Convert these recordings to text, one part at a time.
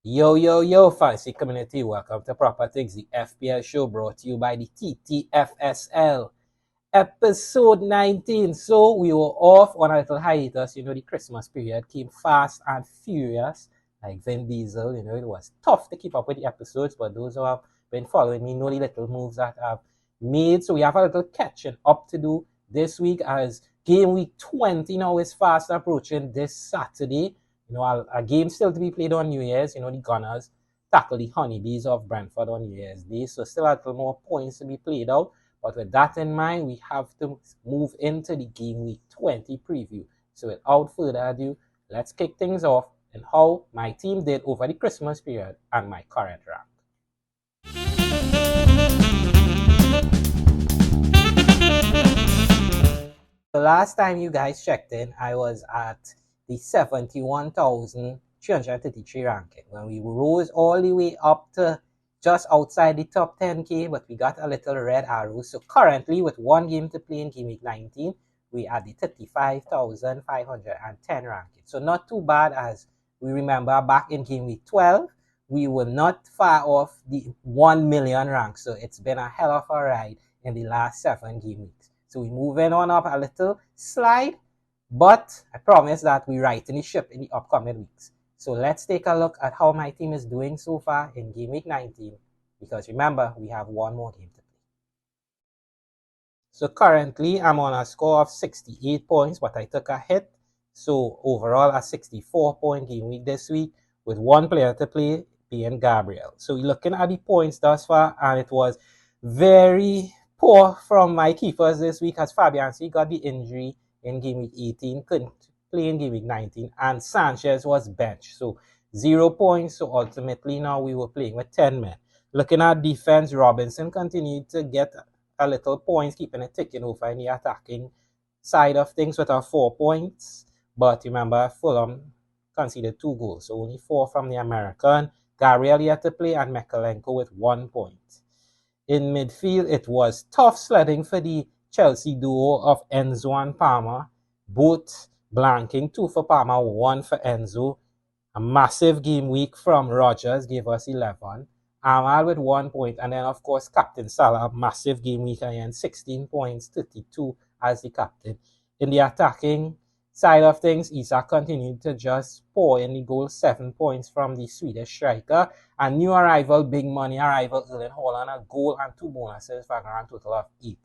Yo, fancy community, welcome to Proper Things, the FPL show brought to you by the TTFSL. Episode 19. So we were off on a little hiatus. The Christmas period came fast and furious, like Vin Diesel. It was tough to keep up with the episodes, but those who have been following me know the little moves that I've made. So we have a little catching up to do this week as game week 20 now is fast approaching this Saturday. A game still to be played on New Year's. The Gunners tackle the Honeybees of Brentford on New Year's Day. So still a little more points to be played out. But with that in mind, we have to move into the game week 20 preview. So without further ado, let's kick things off and how my team did over the Christmas period and my current rank. The last time you guys checked in, I was at the 71,333 ranking when we rose all the way up to just outside the top 10k, but we got a little red arrow. So currently, with one game to play in game week 19, we are at the 35,510 ranking. So not too bad, as we remember back in game week 12, we were not far off the 1 million rank. So it's been a hell of a ride in the last 7 game weeks. So we're moving on up a little slide, but I promise that we're righting the ship in the upcoming weeks. So let's take a look at how my team is doing so far in game week 19, because remember, we have one more game to play. So currently, I'm on a score of 68 points, but I took a hit. So overall, a 64-point game week this week with one player to play, being Gabriel. So we're looking at the points thus far, and it was very poor from my keepers this week, as Fabianski got the injury in game week 18, couldn't play in game week 19, and Sanchez was benched. So 0 points. So ultimately now we were playing with 10 men. Looking at defense, Robinson continued to get a little points, keeping it ticking over in the attacking side of things with our 4 points. But remember, Fulham conceded 2 goals, so only 4 from the American. Gabriel yet to play, and Mekalenko with 1 point. In midfield, it was tough sledding for the Chelsea duo of Enzo and Palmer, both blanking, 2 for Palmer, 1 for Enzo. A massive game week from Rogers gave us 11. Ahmad with 1 point, and then of course Captain Salah, massive game week again, 16 points, 32 as the captain. In the attacking side of things, Isak continued to just pour in the goal, 7 points from the Swedish striker. And new arrival, big money arrival, Erling Haaland, a goal and 2 bonuses for a grand total of 8.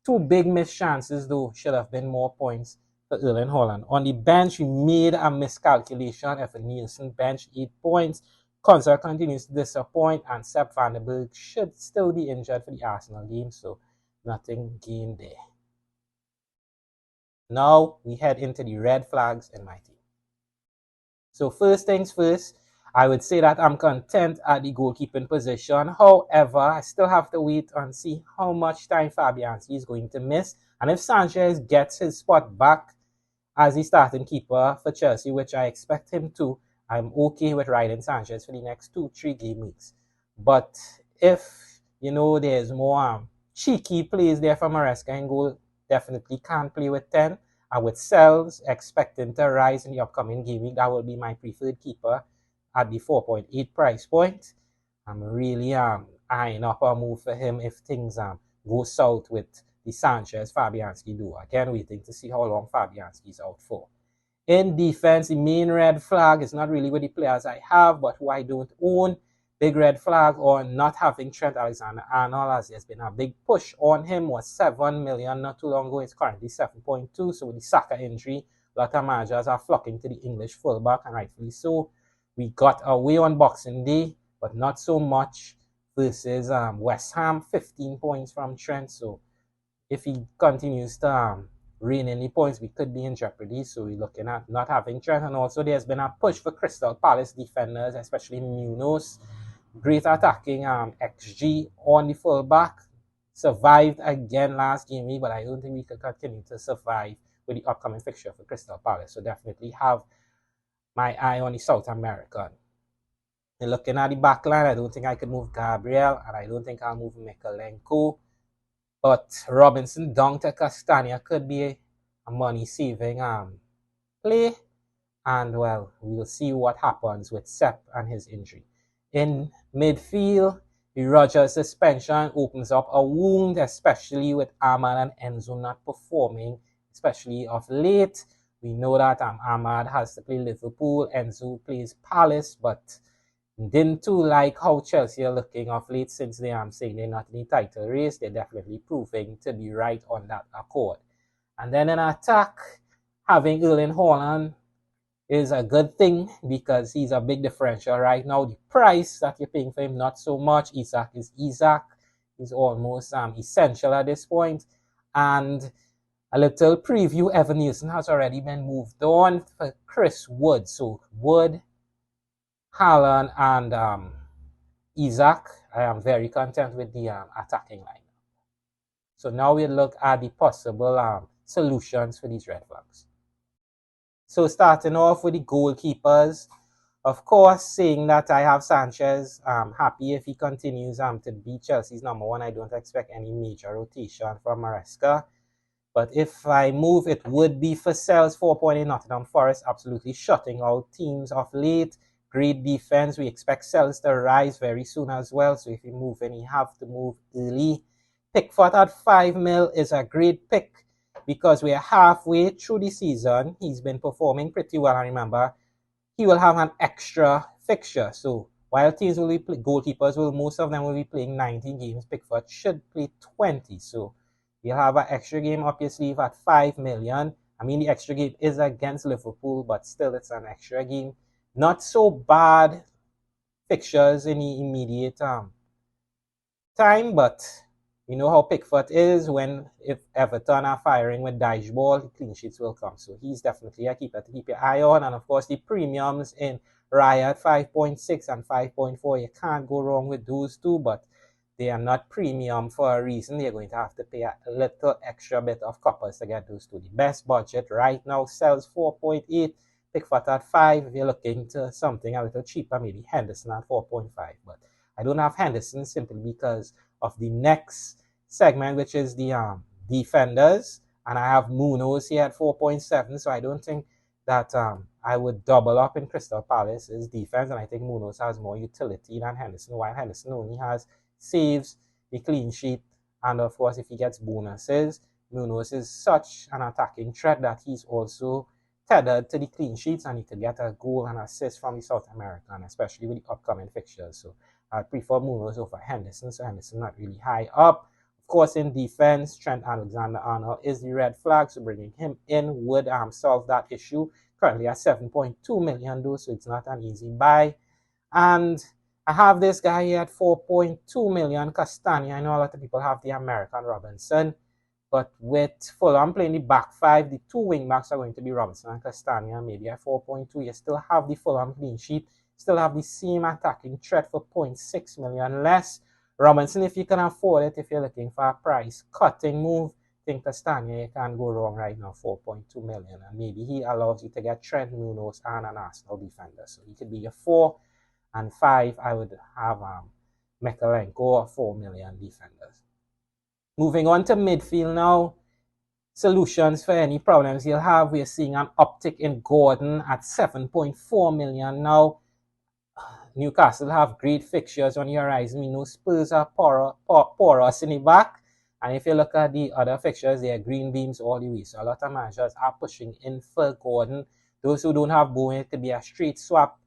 2 big missed chances, though, should have been more points for Erling Haaland. On the bench, we made a miscalculation. If Nielsen bench 8 points, Concert continues to disappoint, and Sepp van der Berg should still be injured for the Arsenal game, so nothing gained there. Now we head into the red flags in my team. So first things first, I would say that I'm content at the goalkeeping position. However, I still have to wait and see how much time Fabianski is going to miss. And if Sanchez gets his spot back as the starting keeper for Chelsea, which I expect him to, I'm okay with riding Sanchez for the next 2-3 game weeks. But if, there's more cheeky plays there from Maresca in goal, definitely can't play with 10. And with Sells expecting to rise in the upcoming game week, that will be my preferred keeper at the 4.8 price point. I'm really eyeing up a move for him if things go south with the Sanchez Fabianski duo. Again, waiting to see how long Fabianski's out for. In defense, the main red flag is not really with the players I have, but who I don't own. Big red flag on not having Trent Alexander-Arnold, as there's been a big push on him, was 7 million not too long ago. It's currently 7.2. So with the Saka injury, a lot of managers are flocking to the English fullback, and rightfully so. We got away on Boxing Day, but not so much versus West Ham, 15 points from Trent. So if he continues to rein in the points, we could be in jeopardy. So we're looking at not having Trent. And also there's been a push for Crystal Palace defenders, especially Munoz. Great attacking XG on the fullback. Survived again last game week, but I don't think we can continue to survive with the upcoming fixture for Crystal Palace. So definitely have my eye on the South American. And looking at the back line, I don't think I could move Gabriel, and I don't think I'll move Mekalenko. But Robinson down to Castagna could be a money-saving play. And well, we'll see what happens with Sepp and his injury. In midfield, the Rogers suspension opens up a wound, especially with Ahmad and Enzo not performing, especially of late. We know that Ahmad has to play Liverpool, Enzo plays Palace, but didn't too like how Chelsea are looking of late since they are saying they're not in the title race. They're definitely proving to be right on that accord. And then in attack, having Erling Haaland is a good thing because he's a big differential right now. The price that you're paying for him, not so much. Isak is Isak. He's almost essential at this point. And a little preview, Evan Nielsen has already been moved on for Chris Wood. So Wood, Haaland, and Isak, I am very content with the attacking line. So now we'll look at the possible solutions for these red flags. So starting off with the goalkeepers, of course, saying that I have Sanchez, I'm happy if he continues to be Chelsea's number one. I don't expect any major rotation from Maresca. But if I move, it would be for Sells 4.8 Nottingham Forest, absolutely shutting out teams of late. Great defense. We expect Sells to rise very soon as well. So if you move in, you have to move early. Pickford at 5 mil is a great pick because we're halfway through the season. He's been performing pretty well. And remember, he will have an extra fixture. So while teams will be goalkeepers, most of them will be playing 19 games. Pickford should play 20. So you'll have an extra game up your sleeve at 5 million. I mean, the extra game is against Liverpool, but still it's an extra game. Not so bad fixtures in the immediate time, but you know how Pickford is if Everton are firing with Dyche ball, the clean sheets will come. So he's definitely a keeper to keep your eye on. And of course, the premiums in Raya 5.6 and 5.4, you can't go wrong with those two, but they are not premium for a reason. They're going to have to pay a little extra bit of coppers to get those two. The best budget right now Sells 4.8, Pickford at 5. If you're looking to something a little cheaper, maybe Henderson at 4.5. But I don't have Henderson simply because of the next segment, which is the defenders. And I have Munoz here at 4.7. So I don't think that I would double up in Crystal Palace's defense. And I think Munoz has more utility than Henderson, while Henderson only has saves, the clean sheet, and of course if he gets bonuses. Munoz is such an attacking threat that he's also tethered to the clean sheets, and he could get a goal and assist from the South American, especially with the upcoming fixtures. So I prefer Munoz over Henderson, so Henderson not really high up. Of course, in defense, Trent Alexander-Arnold is the red flag, so bringing him in would solve that issue. Currently at 7.2 million though, so it's not an easy buy. And I have this guy here at 4.2 million, Castagna. I know a lot of people have the American Robinson, but with Fulham playing the back five, the two wing backs are going to be Robinson and Castagna, maybe at 4.2. You still have the Fulham clean sheet, still have the same attacking threat for 0.6 million less. Robinson, if you can afford it, if you're looking for a price cutting move, I think Castagna, you can't go wrong right now, 4.2 million. And maybe he allows you to get Trent, Munoz, and an Arsenal defender. So he could be your 4 and 5. I would have Mekalenko or 4 million defenders. Moving on to midfield now. Solutions for any problems you'll have. We're seeing an uptick in Gordon at 7.4 million now. Newcastle have great fixtures on the horizon. We know Spurs are porous in the back. And if you look at the other fixtures, they are green beams all the way. So a lot of managers are pushing in for Gordon. Those who don't have Bowen, it could be a straight swap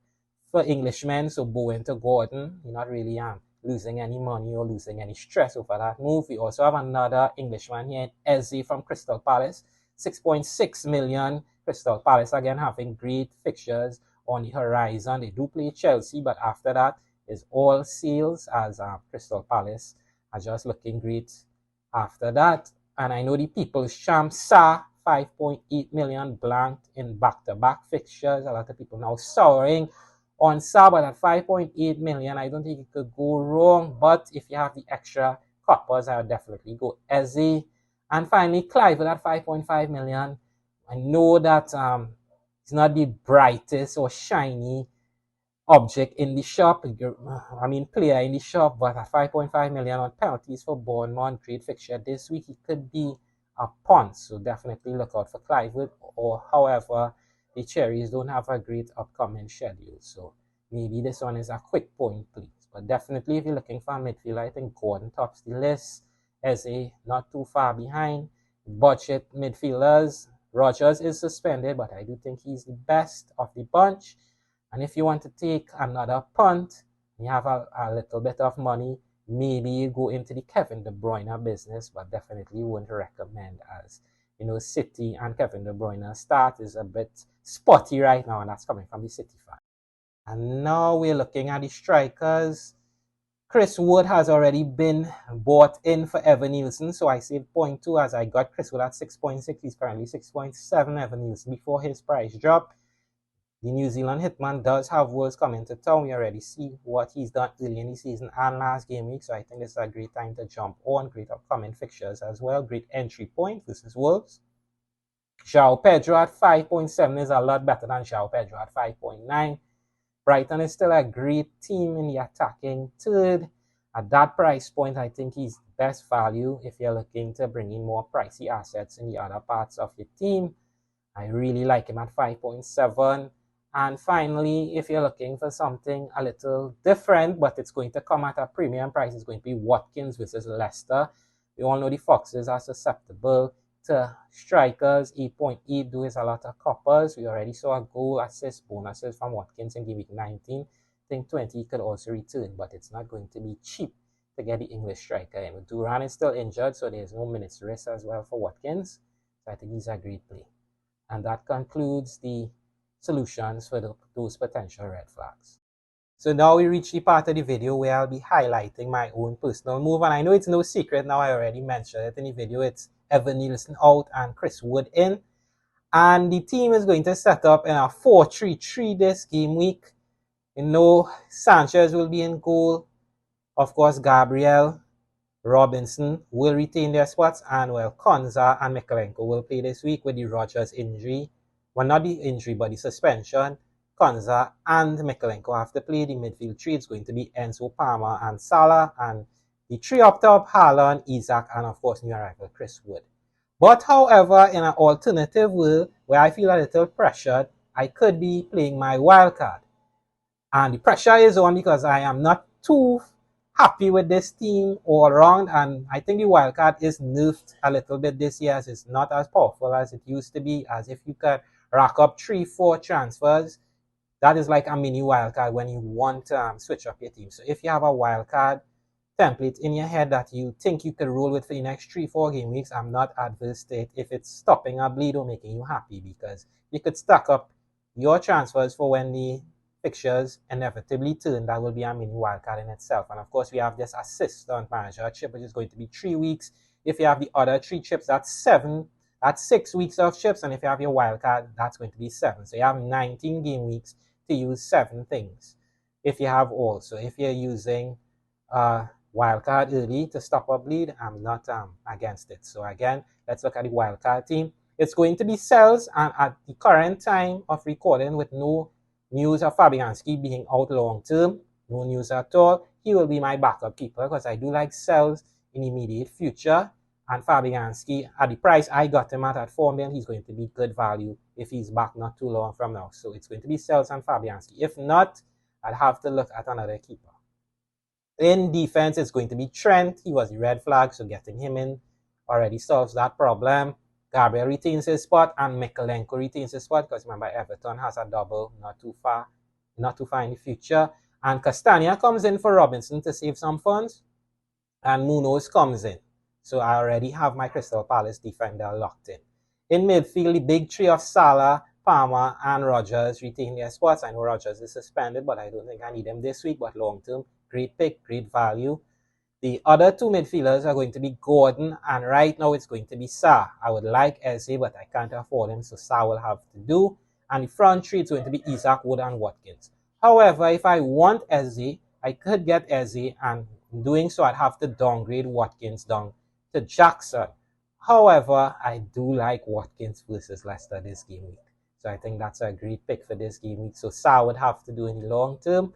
for Englishmen. So Bowen to Gordon, you're not really losing any money or losing any stress over that move. We also have another Englishman here, Eze from Crystal Palace, 6.6 million. Crystal Palace again having great fixtures on the horizon. They do play Chelsea, but after that is all sales as Crystal Palace are just looking great after that. And I know the People's Champ Sa, 5.8 million blanked in back-to-back fixtures. A lot of people now souring on Sa, but at 5.8 million, I don't think it could go wrong. But if you have the extra coppers, I would definitely go Eze. And finally, Clive at 5.5 million. I know that it's not the brightest or shiny object in the shop, player in the shop, but at 5.5 million on penalties for Bournemouth, great fixture this week, he could be a punt. So definitely look out for Clive, or however the Cherries don't have a great upcoming schedule. So maybe this one is a quick point, please. But definitely, if you're looking for a midfielder, I think Gordon tops the list. Eze not too far behind. Budget midfielders, Rogers is suspended, but I do think he's the best of the bunch. And if you want to take another punt, you have a little bit of money, maybe you go into the Kevin De Bruyne business, but definitely wouldn't recommend, as you know, City and Kevin De Bruyne start is a bit spotty right now, and that's coming from the City fan. And now we're looking at the strikers. Chris Wood has already been bought in for Evan Nielsen, so I saved 0.2 as I got Chris Wood at 6.6. He's currently 6.7 Evan Nielsen before his price drop. The New Zealand Hitman does have Wolves coming to town. We already see what he's done early in the season and last game week, so I think this is a great time to jump on. Great upcoming fixtures as well. Great entry point. This is Wolves. João Pedro at 5.7 is a lot better than João Pedro at 5.9. Brighton is still a great team in the attacking third. At that price point, I think he's best value if you're looking to bring in more pricey assets in the other parts of your team. I really like him at 5.7. And finally, if you're looking for something a little different, but it's going to come at a premium price, it's going to be Watkins versus Leicester. We all know the Foxes are susceptible to strikers. 8.8 do is a lot of coppers. We already saw a goal, assist, bonuses from Watkins in game week 19. I think 20 could also return, but it's not going to be cheap to get the English striker in. Duran is still injured, so there's no minutes risk as well for Watkins. So I think he's a great play. And that concludes the solutions for those potential red flags. So now we reach the part of the video where I'll be highlighting my own personal move. And I know it's no secret now, I already mentioned it in the video. It's Evan Nielsen out and Chris Wood in. And the team is going to set up in a 4-3-3 this game week. You know, Sanchez will be in goal. Of course, Gabriel, Robinson will retain their spots. And well, Konza and Mykolenko will play this week with the Rogers injury. Well, not the injury, but the suspension. Konza and Mykolenko have to play. The midfield three. It's going to be Enzo, Palmer, and Salah. And the three up top, Haaland, Isaac, and of course, new arrival, Chris Wood. But however, in an alternative world where I feel a little pressured, I could be playing my wildcard. And the pressure is on because I am not too happy with this team all around. And I think the wildcard is nerfed a little bit this year, as it's not as powerful as it used to be. As if you could rack up 3-4 transfers, that is like a mini wildcard when you want to switch up your team. So if you have a wildcard template in your head that you think you could roll with for the next 3-4 game weeks, I'm not adverse to it if it's stopping a bleed or making you happy, because you could stack up your transfers for when the fixtures inevitably turn. That will be a mini wildcard in itself. And of course, we have this assistant manager chip, which is going to be 3 weeks. If you have the other 3 chips, that's 6 weeks of chips. And if you have your wildcard, that's going to be 7. So you have 19 game weeks to use 7 things. If you have also, if you're using wildcard early to stop a bleed, I'm not against it. So again, let's look at the wildcard team. It's going to be Cells, and at the current time of recording, with no news of Fabianski being out long term, no news at all, he will be my backup keeper because I do like Cells in the immediate future. And Fabianski, at the price I got him at 4 million, he's going to be good value if he's back not too long from now. So it's going to be Cells and Fabianski. If not, I'd have to look at another keeper. In defense, it's going to be Trent. He was the red flag, so getting him in already solves that problem. Gabriel retains his spot, and Mykolenko retains his spot because remember, Everton has a double not too far in the future. And Castagna comes in for Robinson to save some funds, and Munoz comes in. So I already have my Crystal Palace defender locked in. In midfield, the big three of Salah, Palmer, and Rogers retain their spots. I know Rogers is suspended, but I don't think I need him this week. But long term, great pick, great value. The other 2 midfielders are going to be Gordon, and right now it's going to be Sarr. I would like Eze, but I can't afford him, so Sarr will have to do. And the front 3 is going to be Isaac, Wood, and Watkins. However, if I want Eze, I could get Eze, and in doing so, I'd have to downgrade Watkins down to Jackson. However, I do like Watkins versus Leicester this game week. So I think that's a great pick for this game week. So Sarr would have to do in the long term.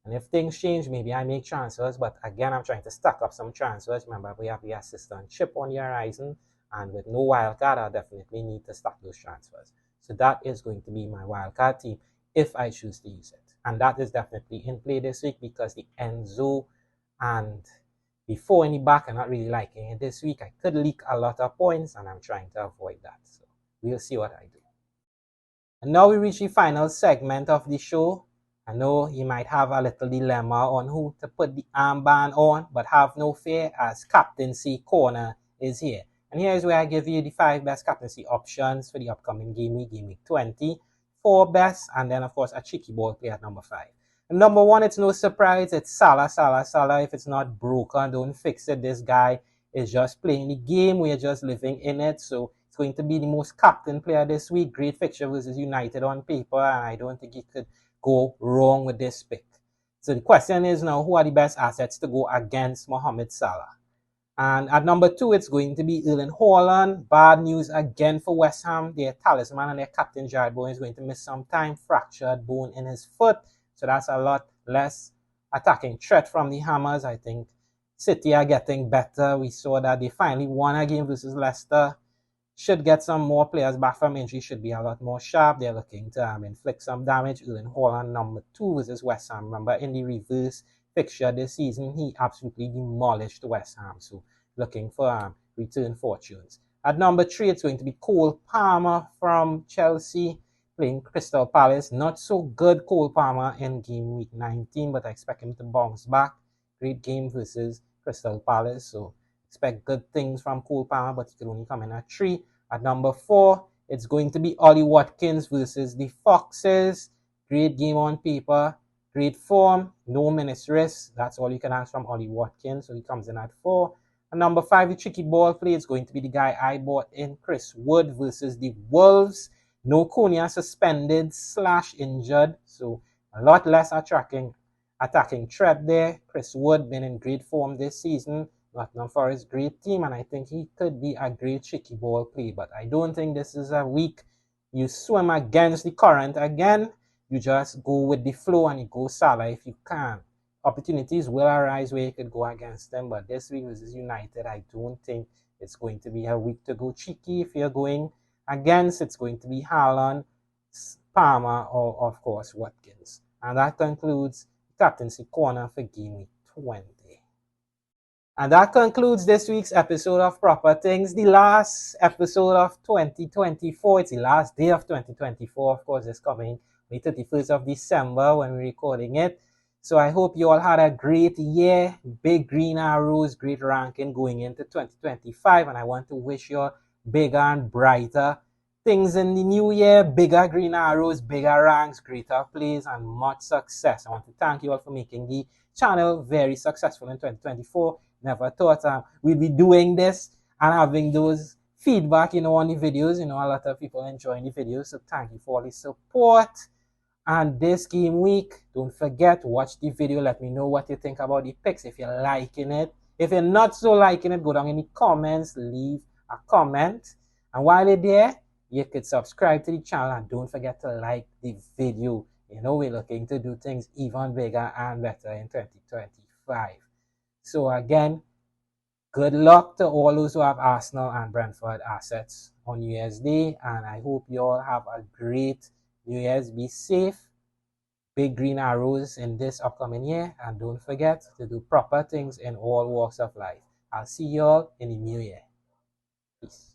And if things change, maybe I make transfers. But again, I'm trying to stack up some transfers. Remember, we have the assistant chip on the horizon. And with no wildcard, I definitely need to stack those transfers. So that is going to be my wildcard team if I choose to use it. And that is definitely in play this week because the Enzo and before any back are not really liking it this week. I could leak a lot of points and I'm trying to avoid that. So we'll see what I do. And now we reach the final segment of the show. I know you might have a little dilemma on who to put the armband on, but have no fear as Captaincy Corner is here. And here's where I give you the 5 best captaincy options for the upcoming game week 20. 4 best, and then of course a cheeky ball play at number 5. And number 1, it's no surprise, it's Salah. If it's not broken, don't fix it. This guy is just playing the game. We're just living in it. So it's going to be the most captain player this week. Great fixture versus United on paper, and I don't think he could go wrong with this pick. So the question is now, who are the best assets to go against Mohamed Salah? And at number 2, it's going to be Erling Haaland. Bad news again for West Ham. Their talisman and their captain, Jared Bowen, is going to miss some time. Fractured bone in his foot. So that's a lot less attacking threat from the Hammers. I think City are getting better. We saw that they finally won a game versus Leicester. Should get some more players back from injury. Should be a lot more sharp. They're looking to inflict some damage. Erling Haaland, number 2 versus West Ham. Remember, in the reverse fixture this season, he absolutely demolished West Ham. So looking for return fortunes. At number 3, it's going to be Cole Palmer from Chelsea playing Crystal Palace. Not so good Cole Palmer in game week 19, but I expect him to bounce back. Great game versus Crystal Palace. So expect good things from Cole Palmer, but he could only come in at 3. At number 4, it's going to be Ollie Watkins versus the Foxes. Great game on paper. Great form. No minutes risk. That's all you can ask from Ollie Watkins. So he comes in at 4. And number 5, the tricky ball play is going to be the guy I bought in, Chris Wood versus the Wolves. No Konya suspended / injured. So a lot less attacking threat there. Chris Wood been in great form this season. Nottingham Forest, great team, and I think he could be a great tricky ball play. But I don't think this is a week you swim against the current again. You just go with the flow and you go Salah if you can. Opportunities will arise where you could go against them, but this week versus United, I don't think it's going to be a week to go cheeky. If you're going against, it's going to be Haaland, Palmer, or of course Watkins. And that concludes Captaincy Corner for Game Week 20. And that concludes this week's episode of Proper Things, the last episode of 2024. It's the last day of 2024, of course, it's coming the 31st of December when we're recording it. So I hope you all had a great year, big green arrows, great ranking going into 2025. And I want to wish you all bigger and brighter things in the new year, bigger green arrows, bigger ranks, greater plays, and much success. I want to thank you all for making the channel very successful in 2024. Never thought we'd be doing this and having those feedback, on the videos. A lot of people enjoying the videos. So thank you for all the support. And this game week, don't forget, watch the video. Let me know what you think about the picks, if you're liking it. If you're not so liking it, go down in the comments, leave a comment. And while you're there, you could subscribe to the channel and don't forget to like the video. We're looking to do things even bigger and better in 2025. So again, good luck to all those who have Arsenal and Brentford assets on New Year's Day. And I hope you all have a great New Year's. Be safe. Big green arrows in this upcoming year. And don't forget to do proper things in all walks of life. I'll see you all in the new year. Peace.